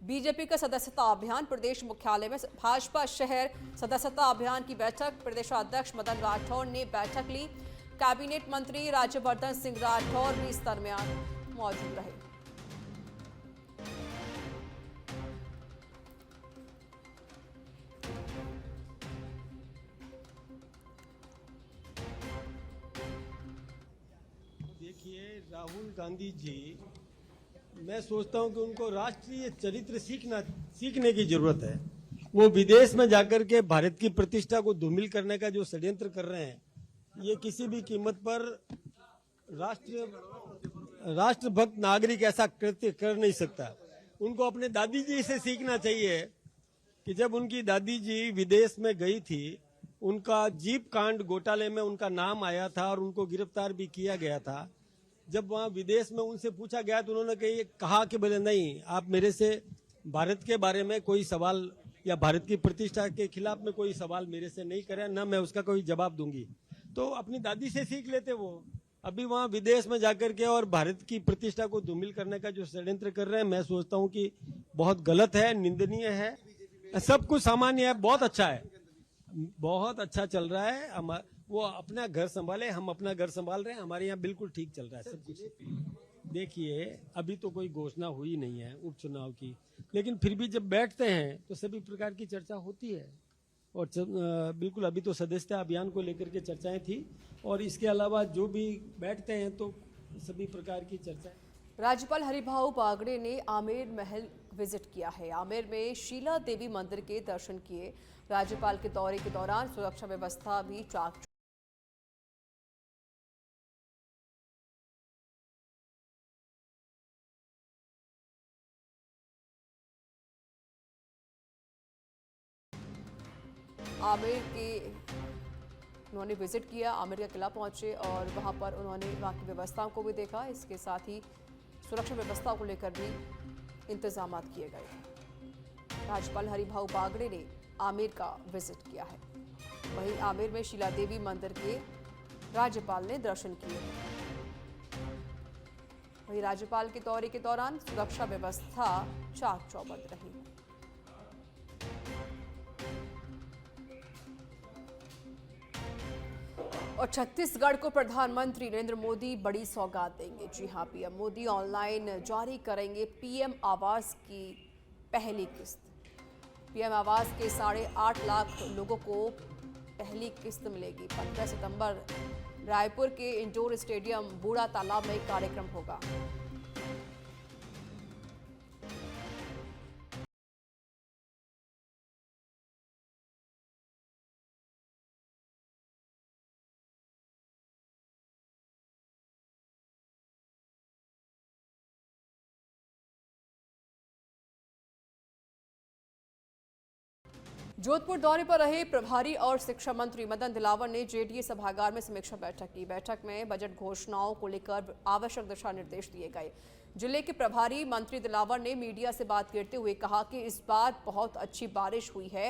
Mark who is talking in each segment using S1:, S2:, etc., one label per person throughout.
S1: BJP का सदस्यता अभियान प्रदेश मुख्यालय में भाजपा शहर सदस्यता अभियान की बैठक प्रदेशाध्यक्ष मदन राठौर ने बैठक ली। कैबिनेट मंत्री राज्यवर्धन सिंह राठौर भी इस दरमियान मौजूद रहे।
S2: देखिए, राहुल गांधी जी, मैं सोचता हूं कि उनको राष्ट्रीय चरित्र सीखने की जरूरत है। वो विदेश में जाकर के भारत की प्रतिष्ठा को धूमिल करने का जो षड्यंत्र कर रहे हैं, ये किसी भी कीमत पर राष्ट्रभक्त नागरिक ऐसा कृत्य कर नहीं सकता। उनको अपने दादी जी से सीखना चाहिए कि जब उनकी दादी जी विदेश में गई थी, उनका जीप कांड घोटाले में उनका नाम आया था और उनको गिरफ्तार भी किया गया था। जब वहां विदेश में उनसे पूछा गया तो उन्होंने कहा कि बोले नहीं, आप मेरे से भारत के बारे में कोई सवाल या भारत की प्रतिष्ठा के खिलाफ में कोई सवाल मेरे से नहीं करें, न मैं उसका कोई जवाब दूंगी। तो अपनी दादी से सीख लेते वो। अभी वहां विदेश में जाकर के और भारत की प्रतिष्ठा को धूमिल करने का जो षड्यंत्र कर रहे हैं, मैं सोचता हूं कि बहुत गलत है, निंदनीय है। सब कुछ सामान्य है, बहुत अच्छा है, बहुत अच्छा चल रहा है। वो अपना घर संभाले, हम अपना घर संभाल रहे हैं, हमारे यहाँ बिल्कुल ठीक चल रहा है सब कुछ। देखिए, अभी तो कोई घोषणा हुई नहीं है उपचुनाव की, लेकिन फिर भी जब बैठते हैं तो सभी प्रकार की चर्चा होती है। और बिल्कुल अभी तो सदस्यता अभियान को लेकर के चर्चाएं थी, और इसके अलावा जो भी बैठते हैं तो सभी प्रकार की चर्चाएं।
S1: राज्यपाल हरिभाऊ बागड़े ने आमेर महल विजिट किया है। आमेर में शीला देवी मंदिर के दर्शन किए। राज्यपाल के दौरे के दौरान सुरक्षा व्यवस्था भी चाक आमेर के उन्होंने विजिट किया। आमेर का किला पहुंचे और वहां पर उन्होंने वहां की व्यवस्थाओं को भी देखा। इसके साथ ही सुरक्षा व्यवस्था को लेकर भी इंतजाम किए गए। राज्यपाल हरिभाऊ बागड़े ने आमेर का विजिट किया है। वहीं आमेर में शीला देवी मंदिर के राज्यपाल ने दर्शन किए। वहीं राज्यपाल के दौरे के दौरान सुरक्षा व्यवस्था चाक चौबंद रही। और छत्तीसगढ़ को प्रधानमंत्री नरेंद्र मोदी बड़ी सौगात देंगे। जी हां, पीएम मोदी ऑनलाइन जारी करेंगे पीएम आवास की पहली किस्त। पीएम आवास के 8.5 लाख लोगों को पहली किस्त मिलेगी। 15 सितंबर रायपुर के इंडोर स्टेडियम बूढ़ा तालाब में कार्यक्रम होगा। जोधपुर दौरे पर रहे प्रभारी और शिक्षा मंत्री मदन दिलावर ने जेडीए सभागार में समीक्षा बैठक की। बैठक में बजट घोषणाओं को लेकर आवश्यक दिशा निर्देश दिए गए। जिले के प्रभारी मंत्री दिलावर ने मीडिया से बात करते हुए कहा कि इस बार बहुत अच्छी बारिश हुई है,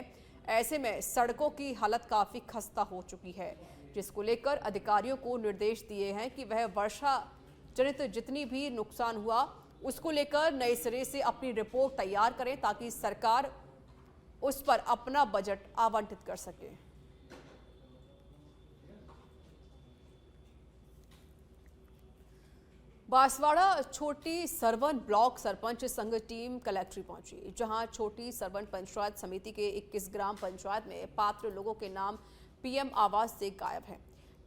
S1: ऐसे में सड़कों की हालत काफी खस्ता हो चुकी है, जिसको लेकर अधिकारियों को निर्देश दिए हैं कि वह वर्षा जनित जितनी भी नुकसान हुआ उसको लेकर नए सिरे से अपनी रिपोर्ट तैयार करें ताकि सरकार उस पर अपना बजट आवंटित कर सके। बांसवाड़ा छोटी सरवन ब्लॉक सरपंच संघ टीम कलेक्ट्री पहुंची, जहां छोटी सरवन पंचायत समिति के 21 ग्राम पंचायत में पात्र लोगों के नाम पीएम आवास से गायब हैं।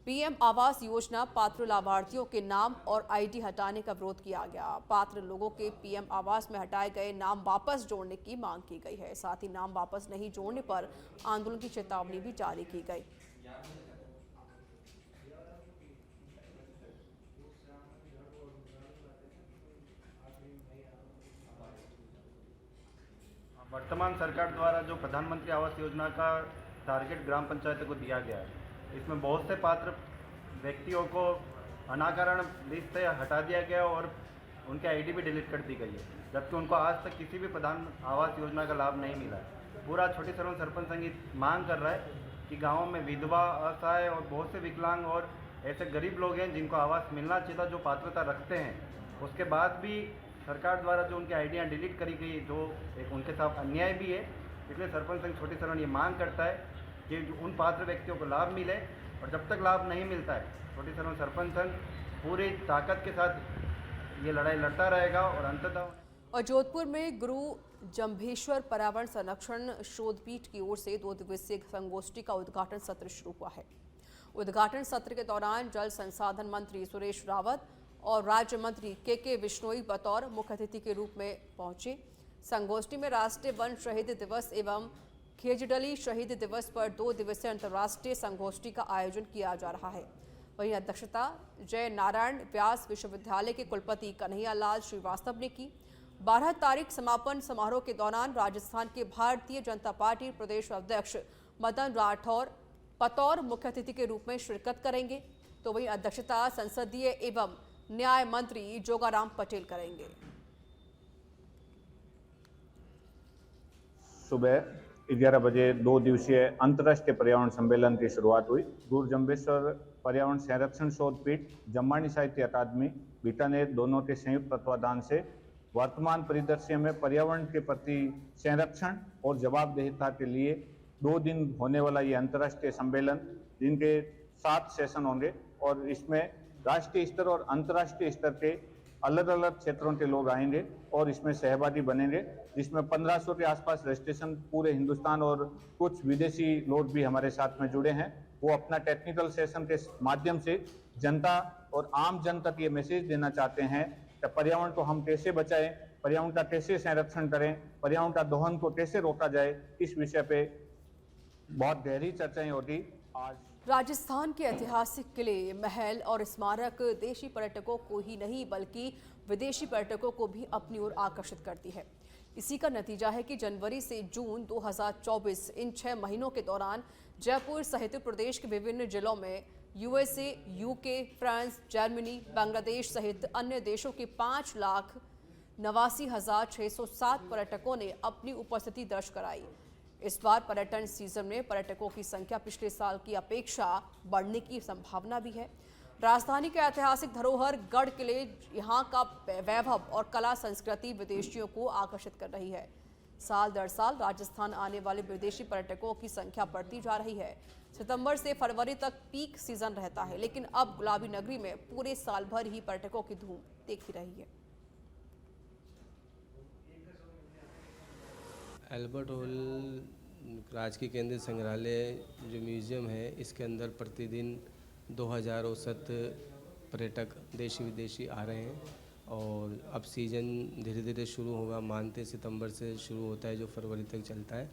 S1: पीएम आवास योजना पात्र लाभार्थियों के नाम और आईडी हटाने का विरोध किया गया। पात्र लोगों के पीएम आवास में हटाए गए नाम वापस जोड़ने की मांग की गई है। साथ ही नाम वापस नहीं जोड़ने पर आंदोलन की चेतावनी भी जारी की गई।
S3: वर्तमान सरकार द्वारा जो प्रधानमंत्री आवास योजना का टारगेट ग्राम पंचायत को दिया गया है, इसमें बहुत से पात्र व्यक्तियों को अनाकारण लिस्ट से हटा दिया गया और उनके आईडी भी डिलीट कर दी गई है, जबकि उनको आज तक किसी भी प्रधान आवास योजना का लाभ नहीं मिला है। पूरा छोटी सरवन सरपंच संघ मांग कर रहा है कि गाँव में विधवा, असहाय और बहुत से विकलांग और ऐसे गरीब लोग हैं जिनको आवास मिलना चाहिए था, जो पात्रता रखते हैं, उसके बाद भी सरकार द्वारा जो उनकी आइडिया डिलीट करी गई, जो एक उनके साथ अन्याय भी है। इसलिए सरपंच संघ छोटी सरवन ये मांग करता है कि उन पात्र व्यक्तियों को लाभ मिले, और जब तक लाभ नहीं मिलता है छोटी सरवन सरपंच संघ पूरी ताकत के साथ ये लड़ाई लड़ता रहेगा। और अंततः
S1: और जोधपुर में गुरु जंभेश्वर पर्यावरण संरक्षण शोधपीठ की ओर से 2 दिवसीय संगोष्ठी का उद्घाटन सत्र शुरू हुआ है। उद्घाटन सत्र के दौरान जल संसाधन मंत्री सुरेश रावत और राज्य मंत्री के विश्नोई बतौर मुख्य अतिथि के रूप में पहुंचे। संगोष्ठी में राष्ट्रीय वन शहीद दिवस एवं खेजडली शहीद दिवस पर 2 दिवसीय अंतर्राष्ट्रीय संगोष्ठी का आयोजन किया जा रहा है। वहीं अध्यक्षता जय नारायण व्यास विश्वविद्यालय के कुलपति कन्हैया लाल श्रीवास्तव ने की। 12 तारीख समापन समारोह के दौरान राजस्थान के भारतीय जनता पार्टी प्रदेश अध्यक्ष मदन राठौर बतौर मुख्य अतिथि के रूप में शिरकत करेंगे, तो वहीं अध्यक्षता संसदीय एवं न्याय मंत्री जोगाराम पटेल करेंगे।
S4: सुबह 11 बजे 2 दिवसीय अंतर्राष्ट्रीय पर्यावरण सम्मेलन की शुरुआत हुई। गुरु जंभेश्वर पर्यावरण संरक्षण शोधपीठ, जम्बानी साहित्य अकादमी, बीकानेर दोनों के संयुक्त तत्वाधान से वर्तमान परिदृश्य में पर्यावरण के प्रति संरक्षण और जवाबदेहिता के लिए 2 दिन होने वाला ये अंतर्राष्ट्रीय सम्मेलन, जिनके 7 सेशन होंगे और इसमें राष्ट्रीय स्तर और अंतर्राष्ट्रीय स्तर के अलग अलग क्षेत्रों के लोग आएंगे और इसमें सहभागी बनेंगे, जिसमें 1500 के आसपास रजिस्ट्रेशन पूरे हिंदुस्तान और कुछ विदेशी लोग भी हमारे साथ में जुड़े हैं। वो अपना टेक्निकल सेशन के माध्यम से जनता और आम जन तक ये मैसेज देना चाहते हैं कि पर्यावरण को हम कैसे बचाएं, पर्यावरण का कैसे संरक्षण करें, पर्यावरण का दोहन को कैसे रोका जाए, इस विषय पे बहुत गहरी चर्चाएं होती। आज
S1: राजस्थान के ऐतिहासिक किले, महल और स्मारक देशी पर्यटकों को ही नहीं बल्कि विदेशी पर्यटकों को भी अपनी ओर आकर्षित करती है। इसी का नतीजा है कि जनवरी से जून 2024 इन 6 महीनों के दौरान जयपुर सहित प्रदेश के विभिन्न जिलों में USA, UK, France, Germany, Bangladesh सहित अन्य देशों के 5,89,607 पर्यटकों ने अपनी उपस्थिति दर्ज कराई। इस बार पर्यटन सीजन में पर्यटकों की संख्या पिछले साल की अपेक्षा बढ़ने की संभावना भी है। राजधानी के ऐतिहासिक धरोहर, गढ़ किले, यहाँ का वैभव और कला संस्कृति विदेशियों को आकर्षित कर रही है। साल दर साल राजस्थान आने वाले विदेशी पर्यटकों की संख्या बढ़ती जा रही है। सितंबर से फरवरी तक पीक सीजन रहता है, लेकिन अब गुलाबी नगरी में पूरे साल भर ही पर्यटकों की धूम देखी रही है।
S5: एल्बर्ट हॉल राजकीय केंद्रीय संग्रहालय जो म्यूज़ियम है, इसके अंदर प्रतिदिन 2000 औसत पर्यटक देशी विदेशी आ रहे हैं और अब सीज़न धीरे धीरे शुरू होगा। मानते सितंबर से शुरू होता है जो फरवरी तक चलता है।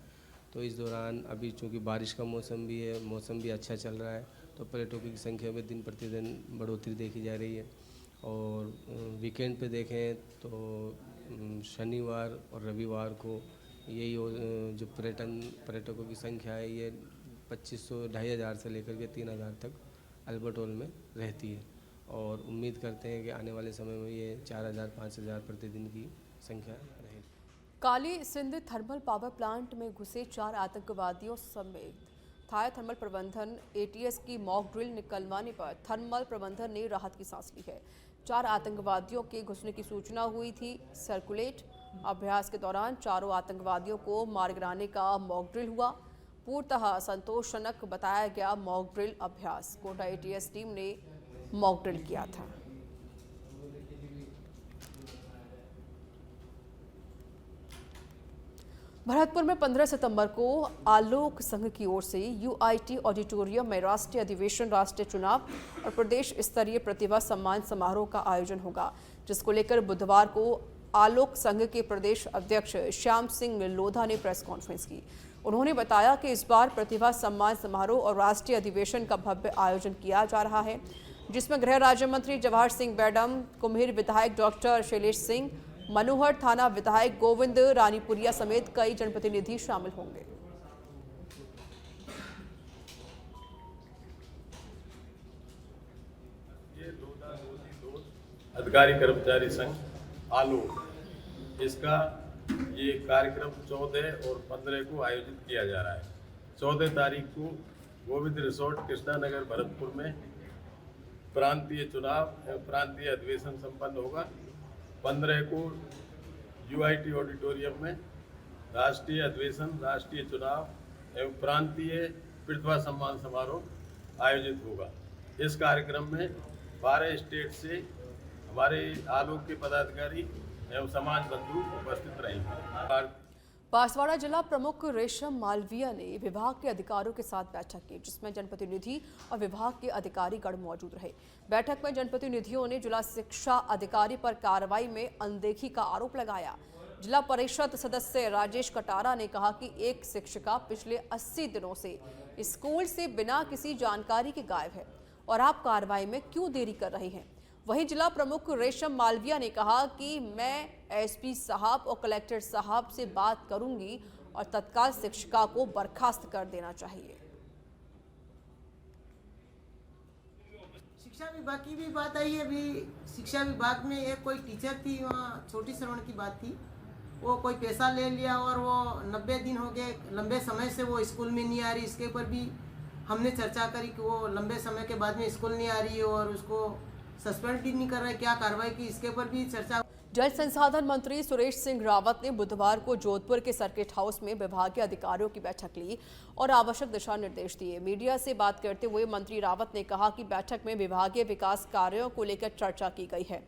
S5: तो इस दौरान अभी चूँकि बारिश का मौसम भी है, मौसम भी अच्छा चल रहा है, तो पर्यटकों की संख्या में दिन प्रतिदिन बढ़ोतरी देखी जा रही है। और वीकेंड पे देखें तो शनिवार और रविवार को यही जो पर्यटकों की संख्या है ये 2500-2500 से लेकर के 3000 तक एल्बर्ट हॉल में रहती है और उम्मीद करते हैं कि आने वाले समय में ये 4000-5000 प्रतिदिन की संख्या रहेगी।
S1: Kali Sindh thermal power plant में घुसे 4 आतंकवादियों समेत थाई थर्मल प्रबंधन ATS की मॉक ड्रिल निकलवाने पर थर्मल प्रबंधन ने राहत की सांस ली है। 4 आतंकवादियों के घुसने की सूचना हुई थी। सर्कुलेट अभ्यास के दौरान चारों आतंकवादियों को मार गिराने का मॉक ड्रिल हुआ। पूर्णतः संतोषजनक बताया गया मॉक ड्रिल अभ्यास। कोटा ATS टीम ने मॉक ड्रिल किया था। भरतपुर में 15 सितंबर को आलोक संघ की ओर से UIT ऑडिटोरियम में राष्ट्रीय अधिवेशन, राष्ट्रीय चुनाव और प्रदेश स्तरीय प्रतिभा सम्मान समारोह का आयोजन होगा, जिसको लेकर बुधवार को आलोक संघ के प्रदेश अध्यक्ष श्याम सिंह लोधा ने प्रेस कॉन्फ्रेंस की। उन्होंने बताया कि इस बार प्रतिभा सम्मान समारोह और राष्ट्रीय अधिवेशन का भव्य आयोजन किया जा रहा है, जिसमें गृह राज्य मंत्री जवाहर सिंह बैडम, कुम्हेर विधायक डॉक्टर शैलेश सिंह, मनोहर थाना विधायक गोविंद रानीपुरिया समेत कई जनप्रतिनिधि शामिल होंगे।
S6: अधिकारी कर्मचारी संघ आलोक, इसका ये कार्यक्रम 14 और 15 को आयोजित किया जा रहा है। 14 तारीख को गोविंद रिसोर्ट कृष्णानगर भरतपुर में प्रांतीय चुनाव और प्रांतीय अधिवेशन संपन्न होगा 15 को यूआईटी ऑडिटोरियम में राष्ट्रीय अधिवेशन, राष्ट्रीय चुनाव एवं प्रांतीय प्रतिभा सम्मान समारोह आयोजित होगा। इस कार्यक्रम में 12 स्टेट से हमारे आलोक के पदाधिकारी एवं समाज बंधु उपस्थित रहेंगे।
S1: बांसवाड़ा जिला प्रमुख रेशम मालविया ने विभाग के अधिकारियों के साथ बैठक की, जिसमें जनप्रतिनिधि और विभाग के अधिकारीगण मौजूद रहे। बैठक में जनप्रतिनिधियों ने जिला शिक्षा अधिकारी पर कार्रवाई में अनदेखी का आरोप लगाया। जिला परिषद सदस्य राजेश कटारा ने कहा कि एक शिक्षिका पिछले 80 दिनों से स्कूल से बिना किसी जानकारी के गायब है और आप कार्रवाई में क्यों देरी कर रहे हैं। वहीं जिला प्रमुख रेशम मालविया ने कहा कि मैं एसपी साहब और कलेक्टर साहब से बात करूंगी और तत्काल शिक्षिका को बर्खास्त कर देना चाहिए।
S7: शिक्षा विभाग की भी बात आई है। अभी शिक्षा विभाग में एक कोई टीचर थी, वहाँ छोटी श्रवण की बात थी, वो कोई पैसा ले लिया और वो 90 दिन हो गए, लंबे समय से वो स्कूल में नहीं आ रही। इसके ऊपर भी हमने चर्चा करी कि वो लंबे समय के बाद में स्कूल नहीं आ रही और उसको सस्पेंड भी नहीं कर रहे, क्या कार्रवाई की, इसके ऊपर भी चर्चा।
S1: जल संसाधन मंत्री सुरेश सिंह रावत ने बुधवार को जोधपुर के सर्किट हाउस में विभागीय अधिकारियों की बैठक ली और आवश्यक दिशा निर्देश दिए। मीडिया से बात करते हुए मंत्री रावत ने कहा कि बैठक में विभागीय विकास कार्यों को लेकर चर्चा की गई है,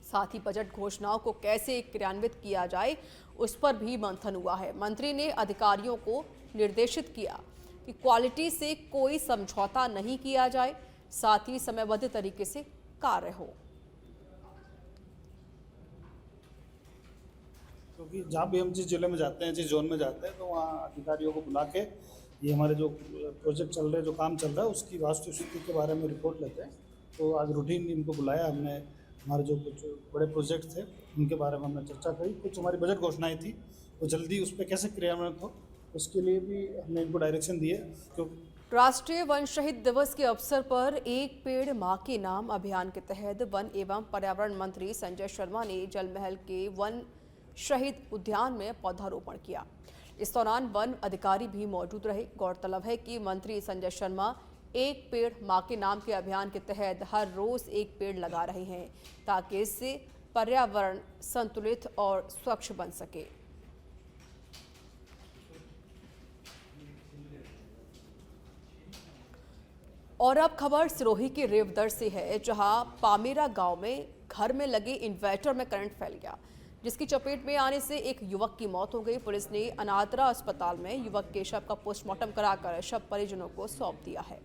S1: साथ ही बजट घोषणाओं को कैसे क्रियान्वित किया जाए उस पर भी मंथन हुआ है। मंत्री ने अधिकारियों को निर्देशित किया कि क्वालिटी से कोई समझौता नहीं किया जाए, साथ ही समयबद्ध तरीके से कार्य हो।
S8: क्योंकि जहाँ भी हम जिस जिले में जाते हैं, जिस जोन में जाते हैं, तो वहाँ अधिकारियों को बुला के ये हमारे जो प्रोजेक्ट चल रहे हैं, जो काम चल रहा है, उसकी वास्तुस्थिति के बारे में रिपोर्ट लेते हैं। तो आज रूटीन इनको बुलाया हमने, हमारे जो कुछ बड़े प्रोजेक्ट थे उनके बारे में हमने चर्चा करी। कुछ हमारी बजट घोषणाएँ थी, तो जल्दी उस पर कैसे क्रियान्वित हो उसके लिए भी हमने इनको डायरेक्शन दिए। क्योंकि
S1: राष्ट्रीय वन शहीद दिवस के अवसर पर एक पेड़ मां के नाम अभियान के तहत वन एवं पर्यावरण मंत्री संजय शर्मा ने जलमहल के वन शहीद उद्यान में पौधारोपण किया। इस दौरान वन अधिकारी भी मौजूद रहे। गौरतलब है कि मंत्री संजय शर्मा एक पेड़ मां के नाम के अभियान के तहत हर रोज एक पेड़ लगा रहे हैं, ताकि इससे पर्यावरण संतुलित और स्वच्छ बन सके। और अब खबर सिरोही के रेवदर से है, जहां पामेरा गांव में घर में लगे इन्वर्टर में करंट फैल गया, जिसकी चपेट में आने से एक युवक की मौत हो गई। पुलिस ने अनादरा अस्पताल में युवक के शव का पोस्टमार्टम कराकर शव परिजनों को सौंप दिया है।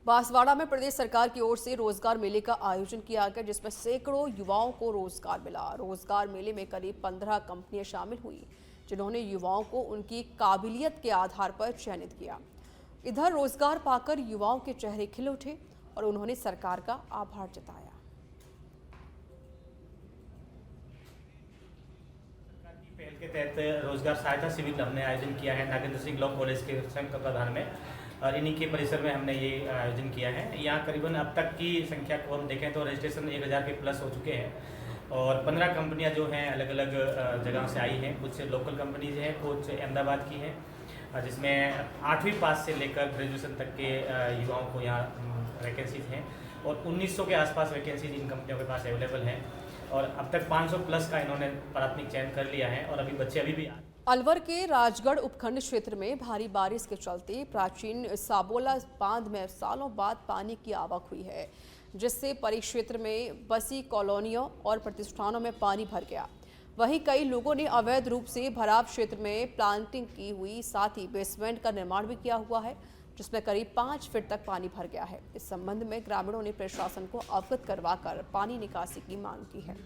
S1: बांसवाड़ा में प्रदेश सरकार की ओर से रोजगार मेले का आयोजन किया गया, जिसमें सैकड़ों युवाओं को रोजगार मिला। रोजगार मेले में करीब 15 कंपनियां शामिल हुई, जिन्होंने युवाओं को उनकी काबिलियत के आधार पर चयनित किया। इधर रोजगार पाकर युवाओं के चेहरे खिल उठे और उन्होंने सरकार का आभार जताया।
S9: पहल के तहत रोजगार सहायता शिविर हमने आयोजन किया है नागेंद्र सिंह लॉ कॉलेज के संयुक्त तत्वाधान में, और इन्हीं के परिसर में हमने ये आयोजन किया है। यहाँ करीबन अब तक की संख्या को हम देखें तो रजिस्ट्रेशन 1000 के प्लस हो चुके हैं और 15 कंपनियाँ जो हैं अलग अलग जगह से आई हैं। कुछ लोकल कंपनीज हैं, कुछ अहमदाबाद की हैं, जिसमें 8वीं पास से लेकर ग्रेजुएशन तक के युवाओं को यहाँ वैकेंसीज हैं और 1900 के आसपास वैकेंसीज इन कंपनियों के पास अवेलेबल हैं और अब तक 500 प्लस का इन्होंने प्राथमिक चयन कर लिया है और अभी बच्चे अभी भी।
S1: अलवर के राजगढ़ उपखंड क्षेत्र में भारी बारिश के चलते प्राचीन साबोला बांध में सालों बाद पानी की आवक हुई है, जिससे परिक्षेत्र में बसी कॉलोनियों और प्रतिष्ठानों में पानी भर गया। वहीं कई लोगों ने अवैध रूप से भराव क्षेत्र में प्लांटिंग की हुई, साथ ही बेसमेंट का निर्माण भी किया हुआ है, जिसमें करीब 5 फीट तक पानी भर गया है। इस संबंध में ग्रामीणों ने प्रशासन को अवगत करवाकर पानी निकासी की मांग की है।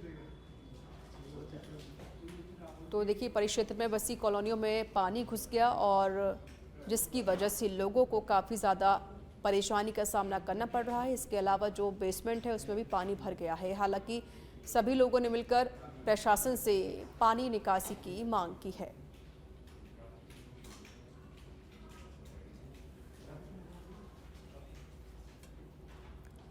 S1: तो देखिए, परिक्षेत्र में बसी कॉलोनियों में पानी घुस गया और जिसकी वजह से लोगों को काफ़ी ज़्यादा परेशानी का सामना करना पड़ रहा है। इसके अलावा जो बेसमेंट है उसमें भी पानी भर गया है। हालांकि सभी लोगों ने मिलकर प्रशासन से पानी निकासी की मांग की है।